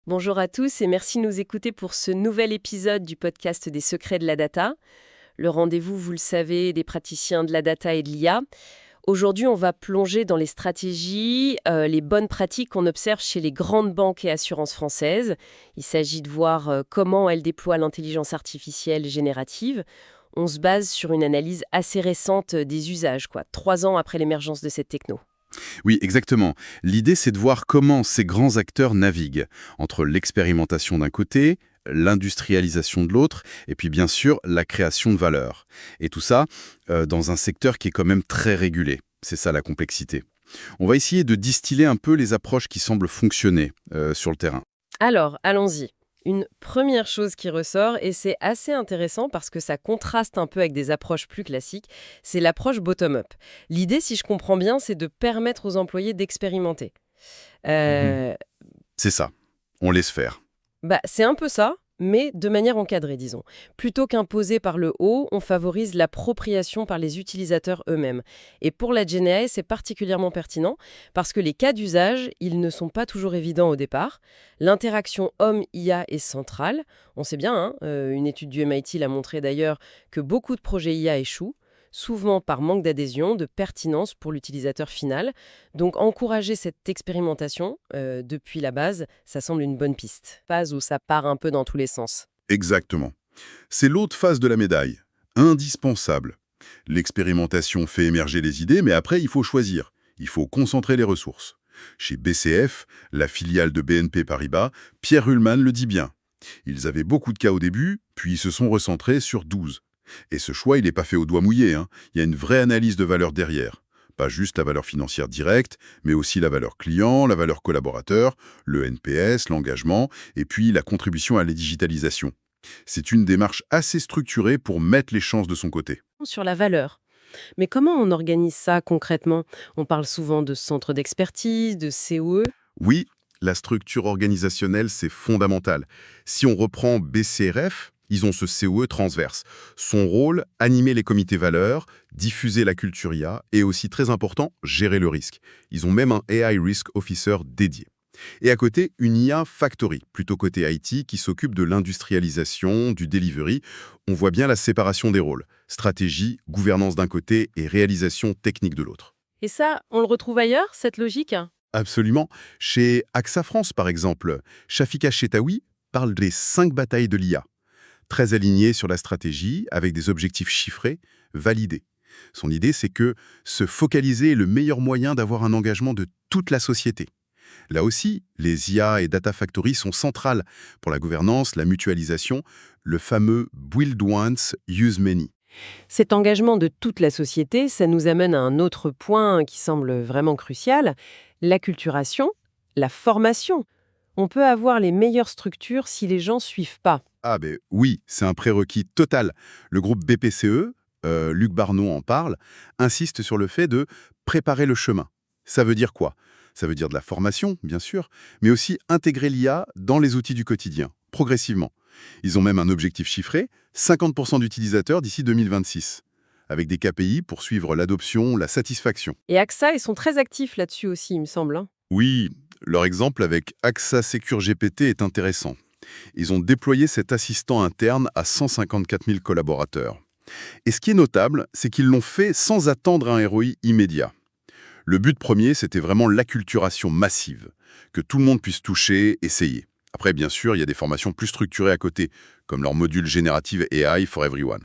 Bonjour à tous et merci de nous écouter pour ce nouvel épisode du podcast des secrets de la data. Le rendez-vous, vous le savez, des praticiens de la data et de l'IA. Aujourd'hui, on va plonger dans les stratégies, les bonnes pratiques qu'on observe chez les grandes banques et assurances françaises. Il s'agit de voir comment elles déploient l'intelligence artificielle générative. On se base sur une analyse assez récente des usages, 3 ans après l'émergence de cette techno. Oui, exactement. L'idée, c'est de voir comment ces grands acteurs naviguent entre l'expérimentation d'un côté, l'industrialisation de l'autre, et puis bien sûr la création de valeur. Et tout ça dans un secteur qui est quand même très régulé. C'est ça la complexité. On va essayer de distiller un peu les approches qui semblent fonctionner sur le terrain. Alors, allons-y. Une première chose qui ressort, et c'est assez intéressant parce que ça contraste un peu avec des approches plus classiques, c'est l'approche bottom-up. L'idée, si je comprends bien, c'est de permettre aux employés d'expérimenter. Mhm. Euh, C'est ça. On laisse faire. c'est un peu ça, mais de manière encadrée, disons. Plutôt qu'imposé par le haut, on favorise l'appropriation par les utilisateurs eux-mêmes. Et pour la GenAI, c'est particulièrement pertinent parce que les cas d'usage, ils ne sont pas toujours évidents au départ. L'interaction homme-IA est centrale. On sait bien, une étude du MIT l'a montré d'ailleurs, que beaucoup de projets IA échouent, souvent par manque d'adhésion, de pertinence pour l'utilisateur final. Donc encourager cette expérimentation depuis la base, ça semble une bonne piste. Phase où ça part un peu dans tous les sens. Exactement. C'est l'autre face de la médaille. Indispensable. L'expérimentation fait émerger les idées, mais après, il faut choisir. Il faut concentrer les ressources. Chez BCF, la filiale de BNP Paribas, Pierre Ullmann le dit bien. Ils avaient beaucoup de cas au début, puis ils se sont recentrés sur 12. Et ce choix, il n'est pas fait au doigt mouillé. Il y a une vraie analyse de valeur derrière. Pas juste la valeur financière directe, mais aussi la valeur client, la valeur collaborateur, le NPS, l'engagement, et puis la contribution à la digitalisation. C'est une démarche assez structurée pour mettre les chances de son côté. Sur la valeur. Mais comment on organise ça concrètement? On parle souvent de centres d'expertise, de COE. Oui, la structure organisationnelle, c'est fondamental. Si on reprend BCRF, ils ont ce COE transverse. Son rôle, animer les comités valeurs, diffuser la culture IA et aussi très important, gérer le risque. Ils ont même un AI Risk Officer dédié. Et à côté, une IA Factory, plutôt côté IT, qui s'occupe de l'industrialisation, du delivery. On voit bien la séparation des rôles. Stratégie, gouvernance d'un côté et réalisation technique de l'autre. Et ça, on le retrouve ailleurs, cette logique? Absolument. Chez AXA France, par exemple, Shafika Chetaoui parle des 5 batailles de l'IA, très alignées sur la stratégie, avec des objectifs chiffrés, validés. Son idée, c'est que se focaliser est le meilleur moyen d'avoir un engagement de toute la société. Là aussi, les IA et Data Factory sont centrales pour la gouvernance, la mutualisation, le fameux Build Once, Use Many. Cet engagement de toute la société, ça nous amène à un autre point qui semble vraiment crucial, l'acculturation, la formation. On peut avoir les meilleures structures si les gens suivent pas. Ah ben oui, c'est un prérequis total. Le groupe BPCE, Luc Barneau en parle, insiste sur le fait de préparer le chemin. Ça veut dire quoi? Ça veut dire de la formation, bien sûr, mais aussi intégrer l'IA dans les outils du quotidien, progressivement. Ils ont même un objectif chiffré, 50% d'utilisateurs d'ici 2026, avec des KPI pour suivre l'adoption, la satisfaction. Et AXA, ils sont très actifs là-dessus aussi, il me semble. Oui, leur exemple avec AXA Secure GPT est intéressant. Ils ont déployé cet assistant interne à 154 000 collaborateurs. Et ce qui est notable, c'est qu'ils l'ont fait sans attendre un ROI immédiat. Le but premier, c'était vraiment l'acculturation massive, que tout le monde puisse toucher, essayer. Après, bien sûr, il y a des formations plus structurées à côté, comme leur module Generative AI for Everyone.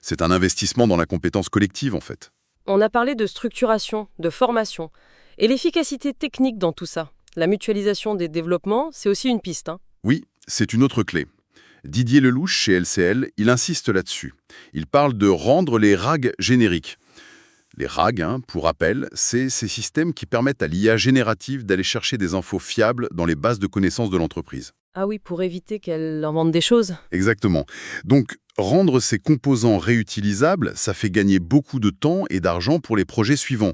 C'est un investissement dans la compétence collective, en fait. On a parlé de structuration, de formation. Et l'efficacité technique dans tout ça. La mutualisation des développements, c'est aussi une piste. Oui, c'est une autre clé. Didier Lelouch, chez LCL, il insiste là-dessus. Il parle de rendre les RAG génériques. Les RAG, pour rappel, c'est ces systèmes qui permettent à l'IA générative d'aller chercher des infos fiables dans les bases de connaissances de l'entreprise. Ah oui, pour éviter qu'elle invente des choses. Exactement. Donc, rendre ces composants réutilisables, ça fait gagner beaucoup de temps et d'argent pour les projets suivants.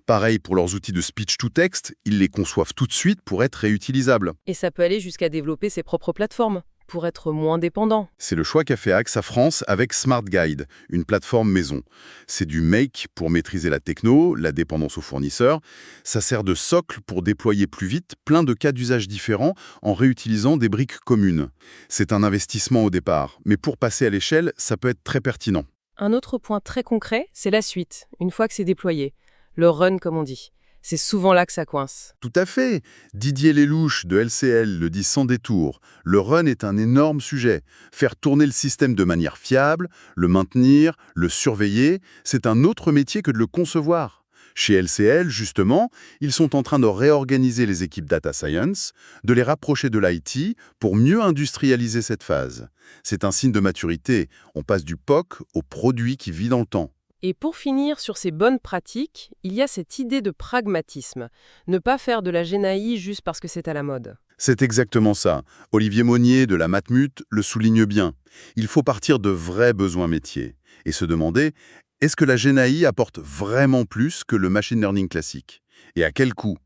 Pareil pour leurs outils de speech-to-text, ils les conçoivent tout de suite pour être réutilisables. Et ça peut aller jusqu'à développer ses propres plateformes. pour être moins dépendant. C'est le choix qu'a fait AXA France avec Smart Guide, une plateforme maison. C'est du make pour maîtriser la techno, la dépendance aux fournisseurs. Ça sert de socle pour déployer plus vite plein de cas d'usage différents en réutilisant des briques communes. C'est un investissement au départ, mais pour passer à l'échelle, ça peut être très pertinent. Un autre point très concret, c'est la suite, une fois que c'est déployé. Le run, comme on dit. C'est souvent là que ça coince. Tout à fait. Didier Lelouch de LCL le dit sans détour. Le run est un énorme sujet. Faire tourner le système de manière fiable, le maintenir, le surveiller, c'est un autre métier que de le concevoir. Chez LCL, justement, ils sont en train de réorganiser les équipes data science, de les rapprocher de l'IT pour mieux industrialiser cette phase. C'est un signe de maturité. On passe du POC au produit qui vit dans le temps. Et pour finir sur ces bonnes pratiques, il y a cette idée de pragmatisme. Ne pas faire de la GenAI juste parce que c'est à la mode. C'est exactement ça. Olivier Monnier de la Matmut le souligne bien. Il faut partir de vrais besoins métiers et se demander, est-ce que la GenAI apporte vraiment plus que le machine learning classique? Et à quel coût?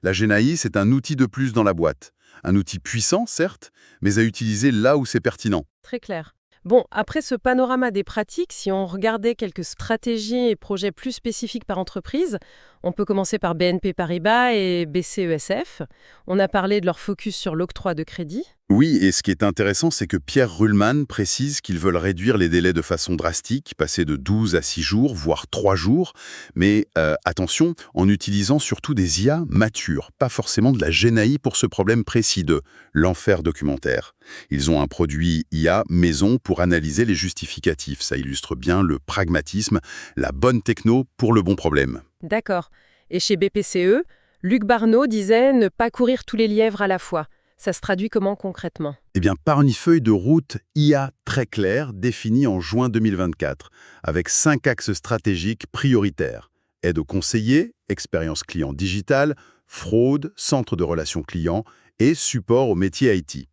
La GenAI, c'est un outil de plus dans la boîte. Un outil puissant, certes, mais à utiliser là où c'est pertinent. Très clair. Bon, après ce panorama des pratiques, si on regardait quelques stratégies et projets plus spécifiques par entreprise, on peut commencer par BNP Paribas et BCESF. On a parlé de leur focus sur l'octroi de crédit. Oui, et ce qui est intéressant, c'est que Pierre Ruhlmann précise qu'ils veulent réduire les délais de façon drastique, passer de 12 à 6 jours, voire 3 jours, mais attention, en utilisant surtout des IA matures, pas forcément de la GenAI pour ce problème précis de l'enfer documentaire. Ils ont un produit IA maison pour analyser les justificatifs. Ça illustre bien le pragmatisme, la bonne techno pour le bon problème. D'accord. Et chez BPCE, Luc Barneau disait ne pas courir tous les lièvres à la fois. Ça se traduit comment concrètement? Eh bien, par une feuille de route IA très claire définie en juin 2024, avec 5 axes stratégiques prioritaires. Aide aux conseillers, expérience client digitale, fraude, centre de relations clients et support aux métiers IT.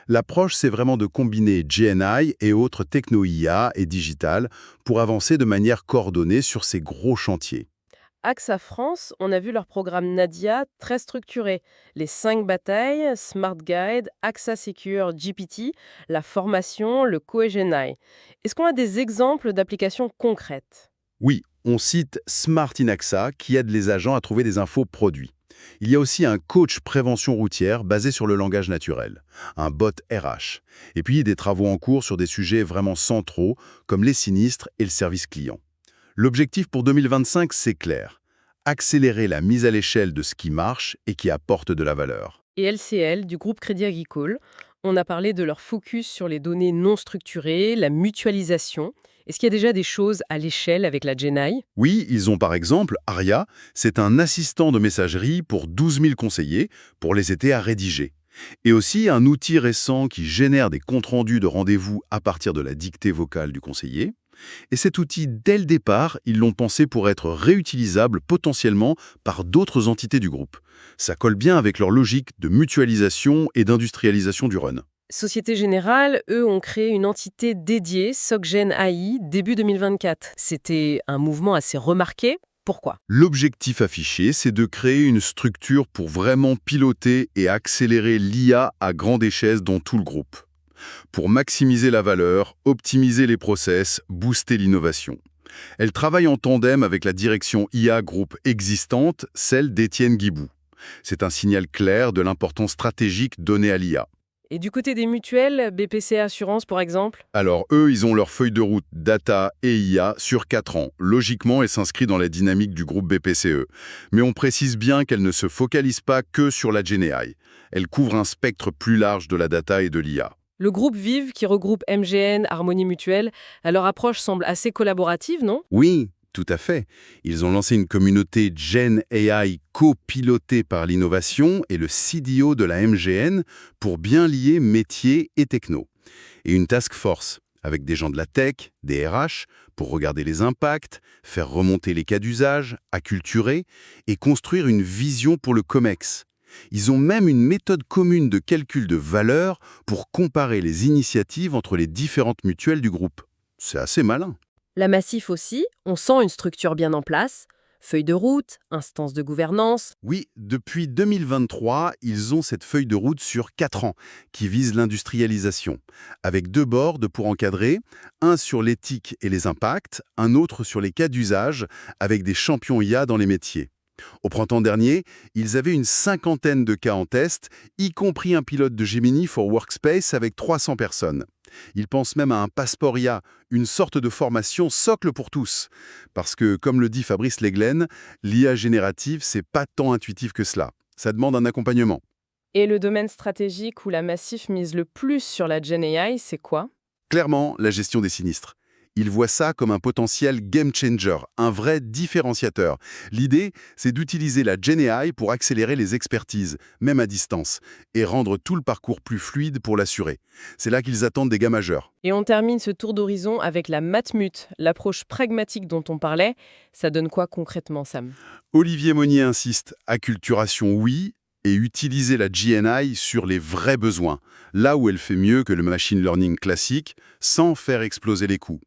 L'approche, c'est vraiment de combiner GenAI et autres techno-IA et digitales pour avancer de manière coordonnée sur ces gros chantiers. AXA France, on a vu leur programme Nadia très structuré. Les 5 batailles, Smart Guide, AXA Secure GPT, la formation, le Co-GenAI. Est-ce qu'on a des exemples d'applications concrètes? Oui, on cite Smart in AXA qui aide les agents à trouver des infos produits. Il y a aussi un coach prévention routière basé sur le langage naturel, un bot RH. Et puis des travaux en cours sur des sujets vraiment centraux comme les sinistres et le service client. L'objectif pour 2025, c'est clair. Accélérer la mise à l'échelle de ce qui marche et qui apporte de la valeur. Et LCL, du groupe Crédit Agricole, on a parlé de leur focus sur les données non structurées, la mutualisation. Est-ce qu'il y a déjà des choses à l'échelle avec la GenAI? Oui, ils ont par exemple Aria, c'est un assistant de messagerie pour 12 000 conseillers pour les aider à rédiger. Et aussi un outil récent qui génère des comptes rendus de rendez-vous à partir de la dictée vocale du conseiller. Et cet outil, dès le départ, ils l'ont pensé pour être réutilisable potentiellement par d'autres entités du groupe. Ça colle bien avec leur logique de mutualisation et d'industrialisation du run. Société Générale, eux, ont créé une entité dédiée, SocGen AI, début 2024. C'était un mouvement assez remarqué. Pourquoi? L'objectif affiché, c'est de créer une structure pour vraiment piloter et accélérer l'IA à grande échelle dans tout le groupe. Pour maximiser la valeur, optimiser les process, booster l'innovation. Elle travaille en tandem avec la direction IA groupe existante, celle d'Étienne Guibou. C'est un signal clair de l'importance stratégique donnée à l'IA. Et du côté des mutuelles, BPC Assurance par exemple? Alors eux, ils ont leur feuille de route data et IA sur 4 ans. Logiquement, elle s'inscrit dans la dynamique du groupe BPCE. Mais on précise bien qu'elle ne se focalise pas que sur la GenAI. Elle couvre un spectre plus large de la data et de l'IA. Le groupe Vive, qui regroupe MGN, Harmonie Mutuelle, leur approche semble assez collaborative, non? Oui, tout à fait. Ils ont lancé une communauté Gen AI copilotée par l'innovation et le CDO de la MGN pour bien lier métier et techno. Et une task force avec des gens de la tech, des RH, pour regarder les impacts, faire remonter les cas d'usage, acculturer et construire une vision pour le COMEX. Ils ont même une méthode commune de calcul de valeur pour comparer les initiatives entre les différentes mutuelles du groupe. C'est assez malin. La Massif aussi, on sent une structure bien en place. Feuille de route, instance de gouvernance. Oui, depuis 2023, ils ont cette feuille de route sur 4 ans qui vise l'industrialisation, avec 2 boards pour encadrer, un sur l'éthique et les impacts, un autre sur les cas d'usage, avec des champions IA dans les métiers. Au printemps dernier, ils avaient une 50aine de cas en test, y compris un pilote de Gemini for Workspace avec 300 personnes. Ils pensent même à un passeport IA, une sorte de formation socle pour tous. Parce que, comme le dit Fabrice Leglen, l'IA générative, c'est pas tant intuitif que cela. Ça demande un accompagnement. Et le domaine stratégique où la Massif mise le plus sur la Gen AI, c'est quoi? Clairement, la gestion des sinistres. Ils voient ça comme un potentiel game changer, un vrai différenciateur. L'idée, c'est d'utiliser la GenAI pour accélérer les expertises, même à distance, et rendre tout le parcours plus fluide pour l'assurer. C'est là qu'ils attendent des gains majeurs. Et on termine ce tour d'horizon avec la Matmut, l'approche pragmatique dont on parlait. Ça donne quoi concrètement, Sam? Olivier Monnier insiste, acculturation oui, et utiliser la GNI sur les vrais besoins, là où elle fait mieux que le machine learning classique, sans faire exploser les coûts.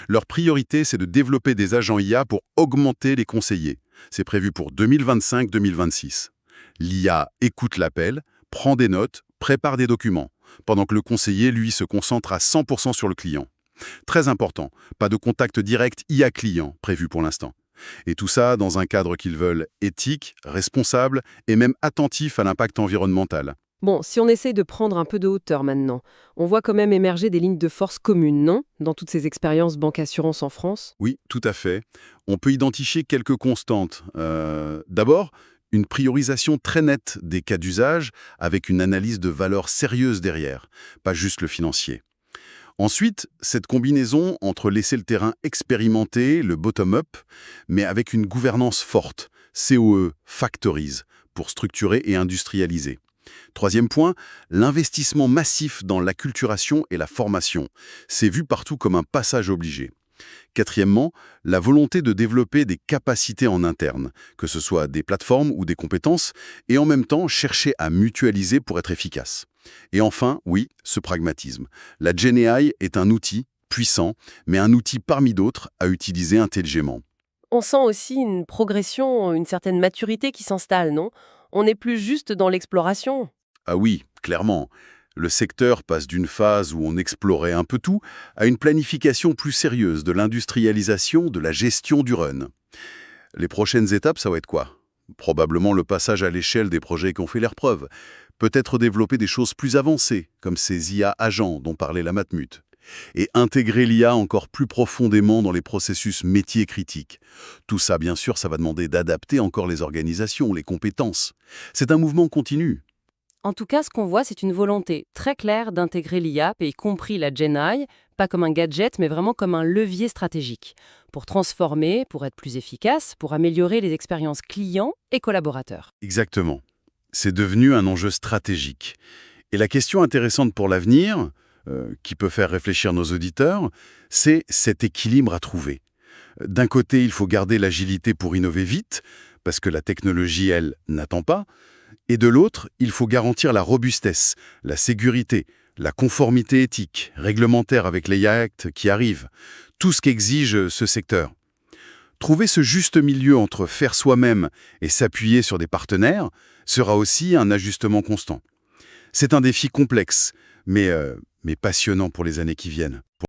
Leur priorité, c'est de développer des agents IA pour augmenter les conseillers. C'est prévu pour 2025-2026. L'IA écoute l'appel, prend des notes, prépare des documents, pendant que le conseiller, lui, se concentre à 100% sur le client. Très important, pas de contact direct IA-client prévu pour l'instant. Et tout ça dans un cadre qu'ils veulent éthique, responsable et même attentif à l'impact environnemental. Bon, si on essaye de prendre un peu de hauteur maintenant, on voit quand même émerger des lignes de force communes, non? Dans toutes ces expériences banque-assurance en France. Oui, tout à fait. On peut identifier quelques constantes. D'abord, une priorisation très nette des cas d'usage avec une analyse de valeur sérieuse derrière, pas juste le financier. Ensuite, cette combinaison entre laisser le terrain expérimenter, le bottom-up, mais avec une gouvernance forte, COE, Factories, pour structurer et industrialiser. Troisième point, l'investissement massif dans l'acculturation et la formation. C'est vu partout comme un passage obligé. Quatrièmement, la volonté de développer des capacités en interne, que ce soit des plateformes ou des compétences, et en même temps chercher à mutualiser pour être efficace. Et enfin, oui, ce pragmatisme. La GenAI est un outil puissant, mais un outil parmi d'autres à utiliser intelligemment. On sent aussi une progression, une certaine maturité qui s'installe, non? On n'est plus juste dans l'exploration. Ah oui, clairement. Le secteur passe d'une phase où on explorait un peu tout à une planification plus sérieuse de l'industrialisation, de la gestion du run. Les prochaines étapes, ça va être quoi? Probablement le passage à l'échelle des projets qui ont fait leurs preuves. Peut-être développer des choses plus avancées, comme ces IA agents dont parlait la Matmut. Et intégrer l'IA encore plus profondément dans les processus métiers critiques. Tout ça, bien sûr, ça va demander d'adapter encore les organisations, les compétences. C'est un mouvement continu. En tout cas, ce qu'on voit, c'est une volonté très claire d'intégrer l'IA, y compris la GenAI, pas comme un gadget, mais vraiment comme un levier stratégique, pour transformer, pour être plus efficace, pour améliorer les expériences clients et collaborateurs. Exactement. C'est devenu un enjeu stratégique. Et la question intéressante pour l'avenir, qui peut faire réfléchir nos auditeurs, c'est cet équilibre à trouver. D'un côté, il faut garder l'agilité pour innover vite, parce que la technologie, elle, n'attend pas. Et de l'autre, il faut garantir la robustesse, la sécurité, la conformité éthique, réglementaire avec les Act qui arrivent, tout ce qu'exige ce secteur. Trouver ce juste milieu entre faire soi-même et s'appuyer sur des partenaires sera aussi un ajustement constant. C'est un défi complexe, mais passionnant pour les années qui viennent.